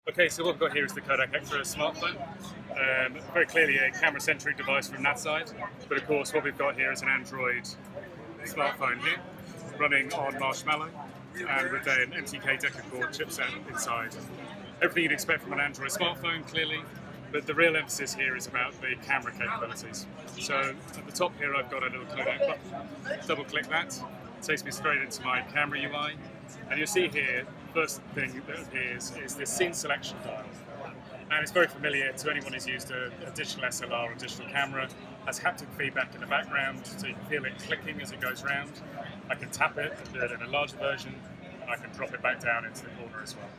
Okay, so what we've got here is the Kodak Ektra smartphone. Very clearly a camera-centric device from that side, but of course what we've got here is an Android smartphone here, running on Marshmallow, and with an MTK deca-core chipset inside. Everything you'd expect from an Android smartphone, clearly, but the real emphasis here is about the camera capabilities. So at the top here I've got a little Kodak button. Double-click that, takes me straight into my camera UI, and you'll see here, first thing that appears is this scene selection dial. And it's very familiar to anyone who's used a digital SLR or digital camera. It has haptic feedback in the background, so you can feel it clicking as it goes round. I can tap it and do it in a larger version, and I can drop it back down into the corner as well.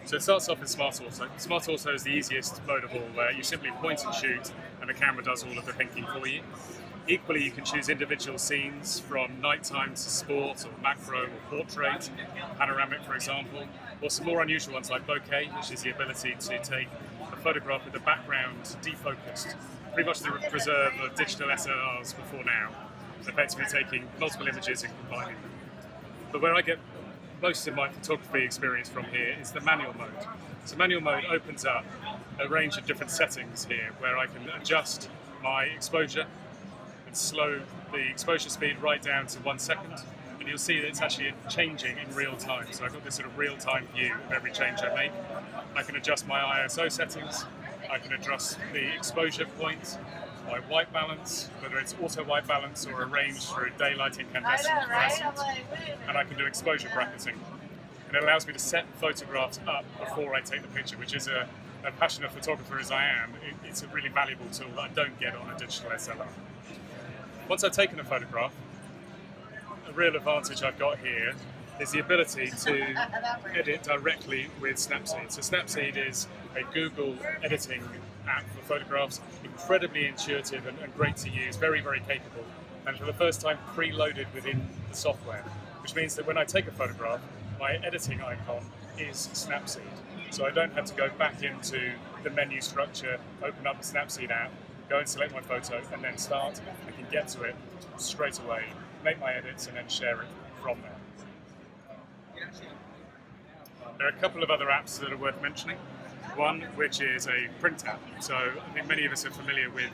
So it starts off in Smart Auto. Smart Auto is the easiest mode of all, where you simply point and shoot, and the camera does all of the thinking for you. Equally, you can choose individual scenes from nighttime to sport or macro or portrait, panoramic for example, or some more unusual ones like bokeh, which is the ability to take a photograph with the background defocused, pretty much the preserve of digital SLRs before now, effectively taking multiple images and combining them. But where I get most of my photography experience from here is the manual mode. So manual mode opens up a range of different settings here where I can adjust my exposure, slow the exposure speed right down to 1 second, and you'll see that it's actually changing in real time. So I've got this sort of real-time view of every change I make. I can adjust my ISO settings, I can adjust the exposure point, my white balance, whether it's auto white balance or arranged through daylight, incandescent, fluorescent, and I can do exposure bracketing. And it allows me to set photographs up before I take the picture, which is a passionate photographer as I am, it's a really valuable tool that I don't get on a digital SLR. Once I've taken a photograph, a real advantage I've got here is the ability to edit directly with Snapseed. So Snapseed is a Google editing app for photographs, incredibly intuitive and great to use, very, very capable, and for the first time preloaded within the software, which means that when I take a photograph, my editing icon is Snapseed. So I don't have to go back into the menu structure, open up the Snapseed app, go and select my photo and then start. I can get to it straight away, make my edits and then share it from there. There are a couple of other apps that are worth mentioning. One which is a print app. So I think many of us are familiar with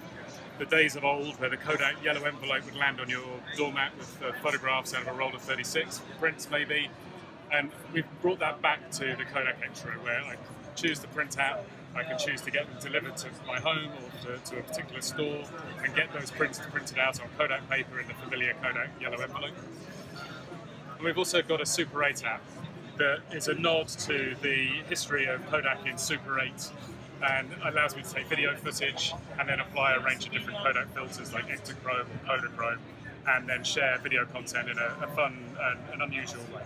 the days of old where the Kodak yellow envelope would land on your doormat with photographs out of a roll of 36, prints maybe. And we've brought that back to the Kodak Ektra, where I choose the print app, I can choose to get them delivered to my home or to a particular store and get those prints printed out on Kodak paper in the familiar Kodak yellow envelope. And we've also got a Super 8 app that is a nod to the history of Kodak in Super 8 and allows me to take video footage and then apply a range of different Kodak filters like Ektachrome or Kodachrome and then share video content in a fun and unusual way.